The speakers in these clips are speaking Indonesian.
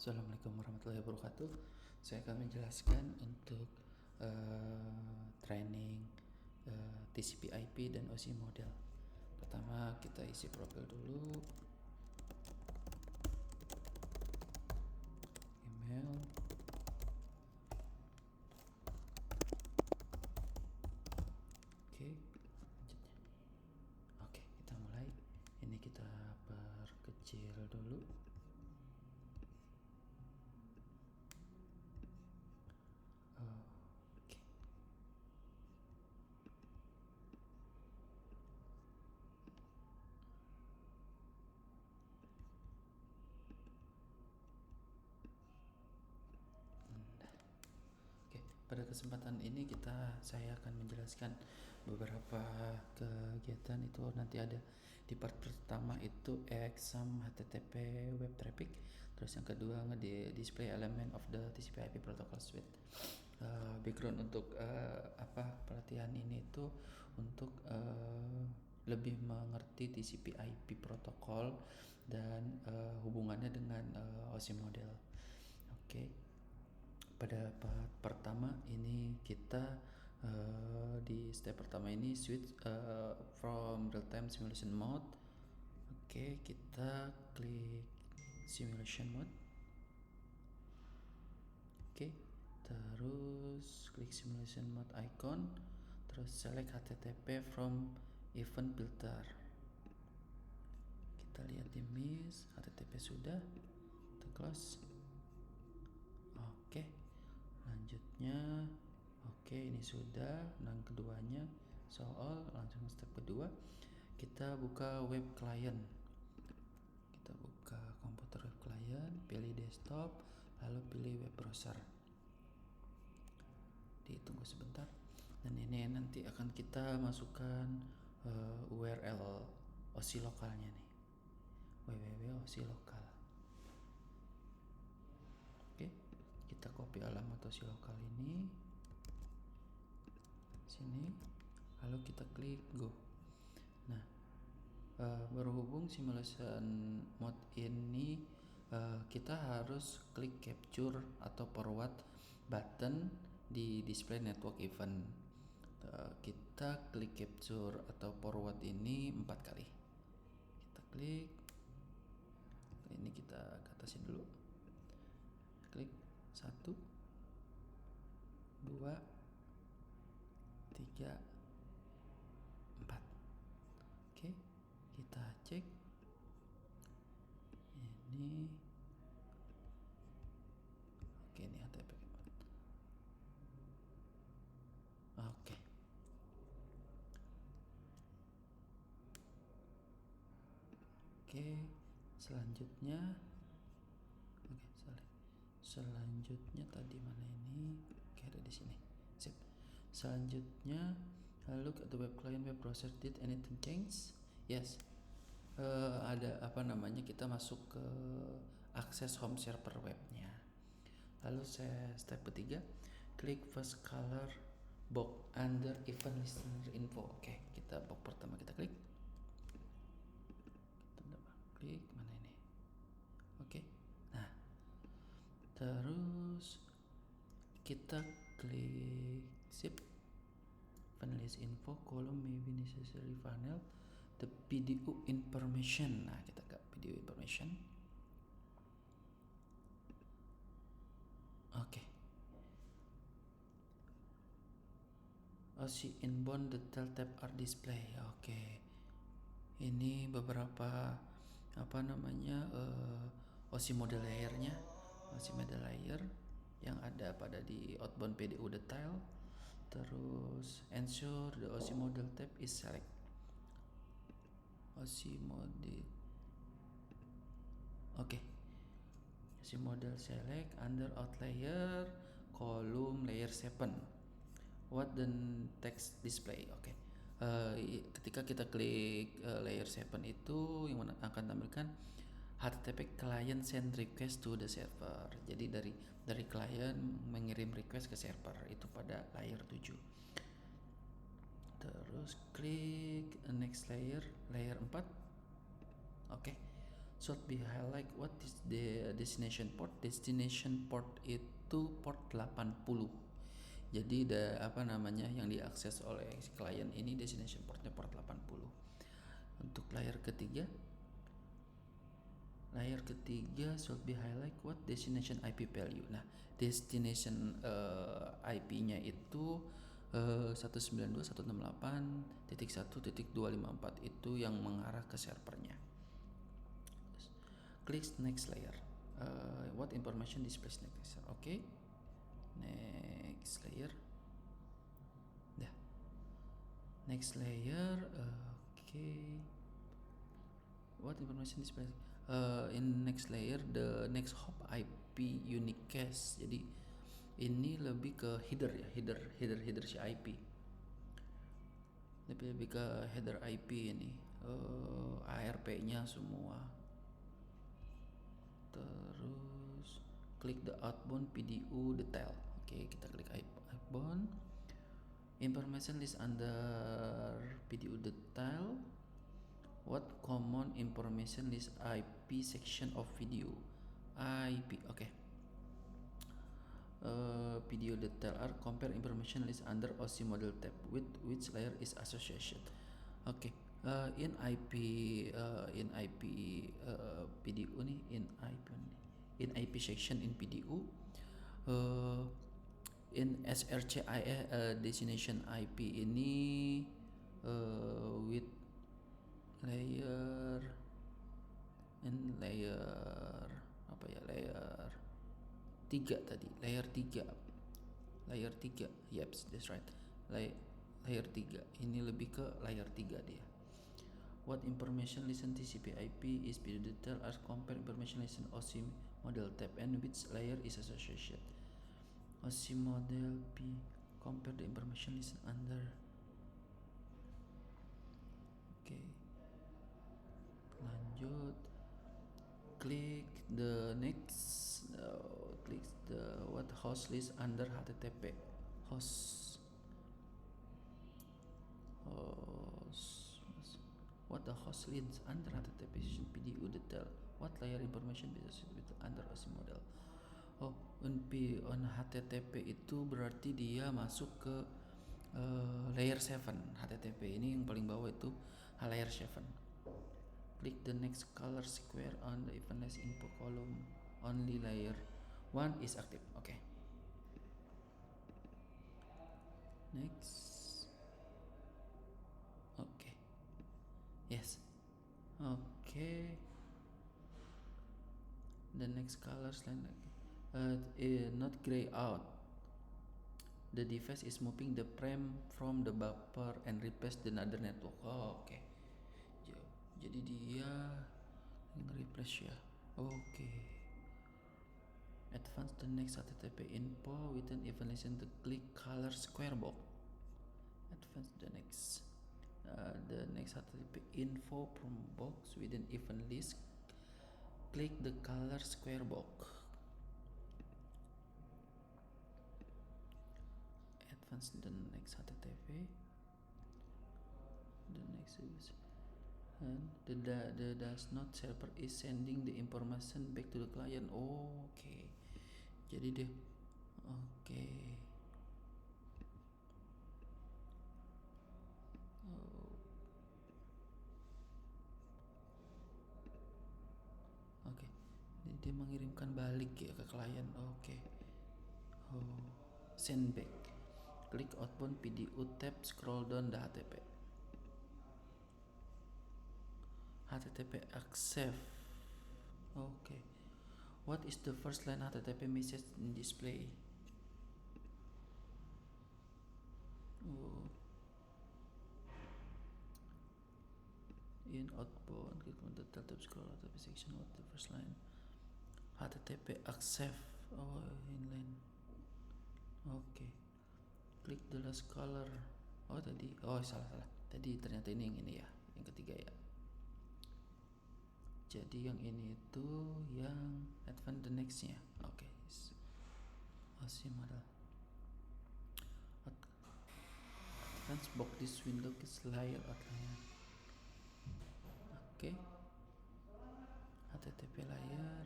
Assalamualaikum warahmatullahi wabarakatuh. Saya akan menjelaskan untuk training TCP/IP dan OC model. Pertama kita isi profil dulu, email, oke, lanjutnya. Oke, kita mulai. Ini kita perkecil dulu. Oke. Oke, pada kesempatan ini saya akan menjelaskan beberapa kegiatan. Itu nanti ada di part pertama itu exam HTTP web traffic, terus yang kedua display element of the TCP/IP protocol suite. Background untuk pelatihan ini itu untuk lebih mengerti TCP/IP protokol dan hubungannya dengan OSI model. Oke. Pada part pertama ini kita di step pertama ini switch from real time simulation mode. Oke, kita klik simulation mode. Oke, terus klik simulation mode icon, terus select HTTP from event filter. Kita lihat di miss, HTTP sudah, kita close. Oke, lanjutnya, oke ini sudah. Dan keduanya soal, langsung step kedua, kita buka web client. Kita buka komputer web client, pilih desktop, lalu pilih web browser. Ditunggu sebentar. Dan ini nanti akan kita masukkan URL OSI lokalnya nih, www.OSI lokal. Oke, kita copy alamat OSI lokal ini sini, lalu kita klik go. Nah, berhubung simulation mode ini kita harus klik capture atau forward button di display network event. Kita klik capture atau forward ini 4 kali. Kita klik, ini kita atasin dulu. Klik 1, 2, 3, 4. Oke, kita cek ini. Oke, ini HTTP. Oke. Oke, selanjutnya selanjutnya tadi mana ini? Oke, ada di sini. Sip. Selanjutnya, look at the web client web browser. Did anything change? Yes. Ada kita masuk ke akses home server webnya. Lalu step ketiga, klik first color box under event listener info. Oke, kita box pertama kita klik. Klik mana ini? Oke. Nah, terus kita klik sip. Finalize info column may be necessary panel the video information. Nah, kita ke video information. Oke. OSI inbound detail tab are display. Oke. Ini beberapa OSI model layernya, OSI model layer yang ada pada di outbound PDU detail. Terus ensure the OSI model tab is select. OSI model. Oke. OSI model select under outlayer column layer 7. What the text display? Oke. Ketika kita klik layer 7 itu yang akan tampilkan HTTP client send request to the server. Jadi dari client mengirim request ke server itu pada layer 7. Terus klik next layer 4. Oke. should be highlight what is the destination port. Destination port itu port 80. Jadi yang diakses oleh si klien ini destination portnya port 80. Untuk layer ketiga should be highlight what destination IP value. Nah, destination IP-nya itu 192.168.1.254 itu yang mengarah ke servernya. Klik next layer. What information displays next layer? Oke. Next layer. Dah. Next layer. Okay. What information displays? In next layer, the next hop IP unique cache. Jadi ini lebih ke header si IP. Lebih ke header IP ini. ARP-nya semua. Terus klik the outbound PDU detail. Oke, kita klik outbound. Information list under PDU detail. What common information list IP section of video? IP, okay. Video detail are compare information list under OSI model tab with which layer is associated. Okay. In IP PDU nih, in IP section in PDU, in SRCIE destination IP ini with layer apa ya, layer 3 tadi, layer 3, yep, that's right, layer 3 ini lebih ke layer 3 dia. What information listen TCP IP is video detail as compare information listen OSI model tab and which layer is associated. OSI model P compare the information listen under. Okay, lanjut, klik the next, klik the what host list under HTTP host. What the host list under HTTP PDU detail. What layer information bisa with under OSI model. Oh, on HTTP itu berarti dia masuk ke layer 7. HTTP ini yang paling bawah itu layer 7. Click the next color square on the event list info column. Only layer 1 is active. Okay. Next. Okay. Yes. Okay. The next colors line not gray out. The device is moving the frame from the buffer and replace the another network. Oh, oke. Okay. Jadi dia nge-replace ya. Oke. Okay. Advance the next HTTP info within event listen to click color square box. Advance the next HTTP info from box within event list. Click the color square box. Advance the next HTTP. The next is and the does not server is sending the information back to the client. Oh, oke. Okay. Jadi deh. Oke. Okay. Oke, jadi dia mengirimkan balik ya ke klien. Oke. Oh, send back. Klik outbound PDU tab, scroll down the HTTP accept. Oke. What is the first line HTTP message in display? Oh. In outbound, click on the tab, scroll HTTP section. What the first line? HTTP accept. Oh, inline. Oke. Klik the last color. Oh tadi, salah. Tadi ternyata ini yang ini ya, yang ketiga ya. Jadi yang ini itu yang advance the nextnya. Oke. OSI model. Advance box this window is layer outline. Oke. HTTP layer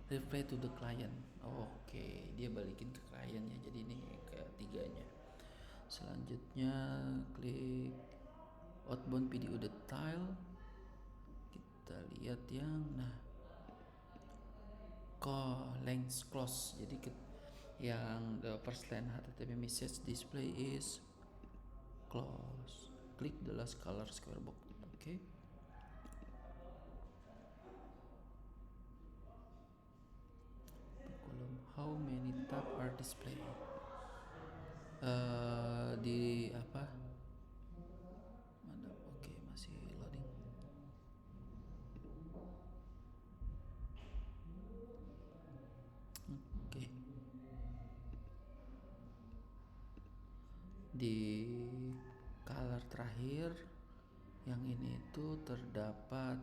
reply to the client. Oke, dia balikin ke kliennya. Jadi ini ketiganya. Selanjutnya klik outbound PDU detail. Kita lihat length close. Jadi yang the first line HTTP message display is close. Klik the last color square box. Oke. Column how many tab are displayed? Di apa? Mana? Oke, masih loading. Oke. Di color terakhir yang ini itu terdapat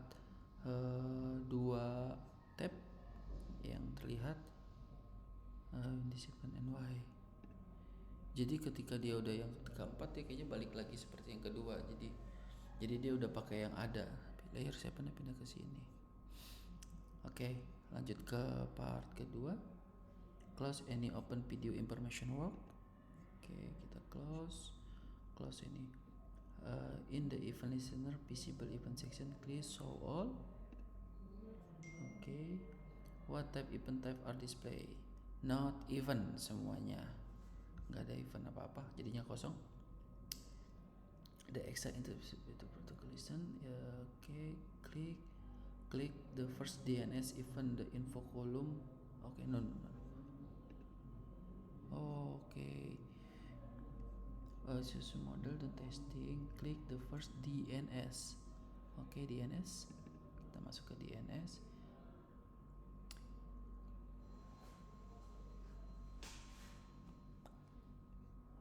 dua tab yang terlihat disimpan NY. Jadi ketika dia udah yang keempat dia kayaknya balik lagi seperti yang kedua. Jadi dia udah pakai yang ada. Layer saya pindah ke sini. Oke, lanjut ke part kedua. Close any open video information work. Oke, kita close ini. In the event listener visible event section, click show all. Oke. What type event type are display? Not event semuanya. Nggak ada event apa-apa, jadinya kosong. The extra interface itu protocol listen. Oke, klik the first DNS event the info column. Oke, no. Oke. Choose model dan testing. Klik the first DNS. Oke, DNS. Kita masuk ke DNS.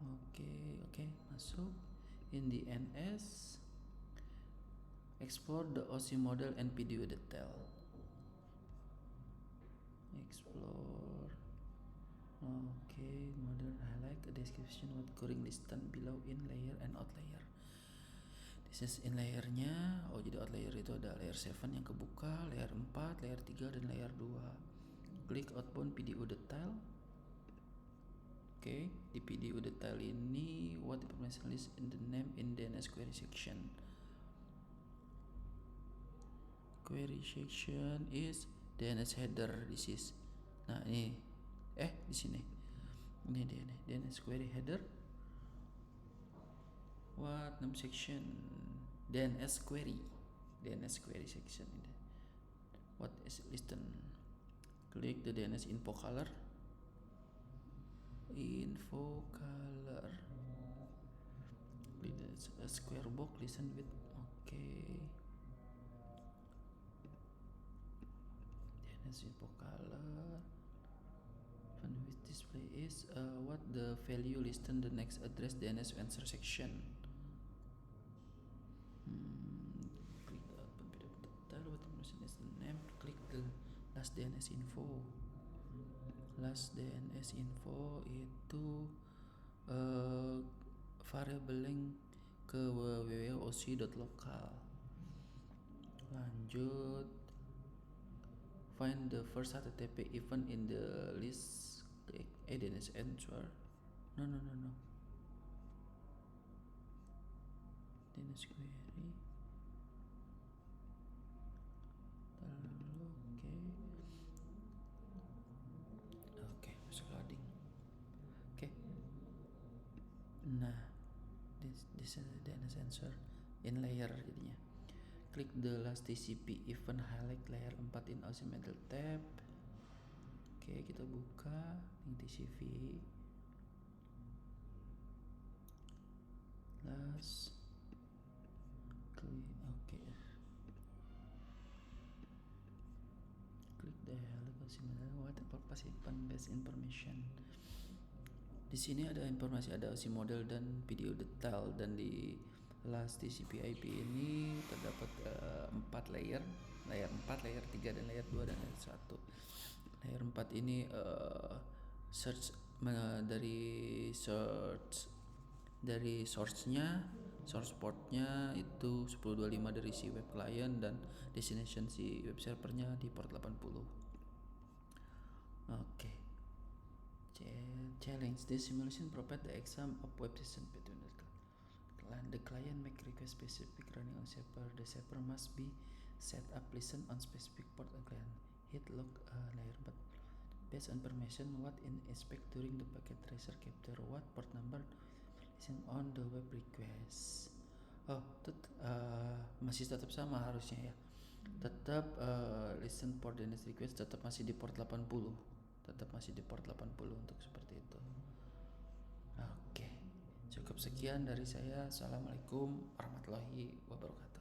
Oke, masuk. In DNS, explore the OC model and video detail. Explore. Okay, model highlight a description what current distance below in layer and out layer. This is in layernya. Jadi out layer itu ada layer 7 yang kebuka, layer 4, layer 3 dan layer 2. Klik outbound PDU detail. Oke, di PDU detail ini what information list in the name in DNS query section. Query section is DNS header. This is. Nah, ini di sini. Ini dia nih, DNS query header. What name section? DNS query section ini. What is listed? Klik the DNS info color. Klik the square box listen with. DNS info color. And with display is what the value listed the next address DNS answer section. Click the open video detail. What information is the name? Click the last DNS info. Last DNS info itu variable link ke www.oc.local. Lanjut, find the first HTTP event in the list. Klik DNS answer. No. DNS query. Oke, masuk loading. Oke. Nah, this is DNS answer in layer jadinya. Klik the last TCP event highlight layer 4 in OC middle tab. Oke, kita buka yang TCP. Last. Oke. Klik the highlight OC middle. What purpose event based information. Di sini ada informasi, ada OC model dan video detail, dan di last TCP IP ini terdapat 4 layer 4, layer 3 dan layer 2 dan layer 1. Layer 4 ini dari source-nya Source portnya itu 1025 dari si web client dan destination si web servernya di port 80. Oke. Challenge this simulation provide the exam of web system between the client make request specific running on server. The server must be set up listen on specific port and client hit log layer but based on permission what in expect during the packet tracer capture what port number listen on the web request. Masih tetap sama harusnya ya. Tetap listen port DNS request tetap masih di port 80. Tetap masih di port 80 untuk seperti itu. Oke. Cukup sekian dari saya. Assalamualaikum warahmatullahi wabarakatuh.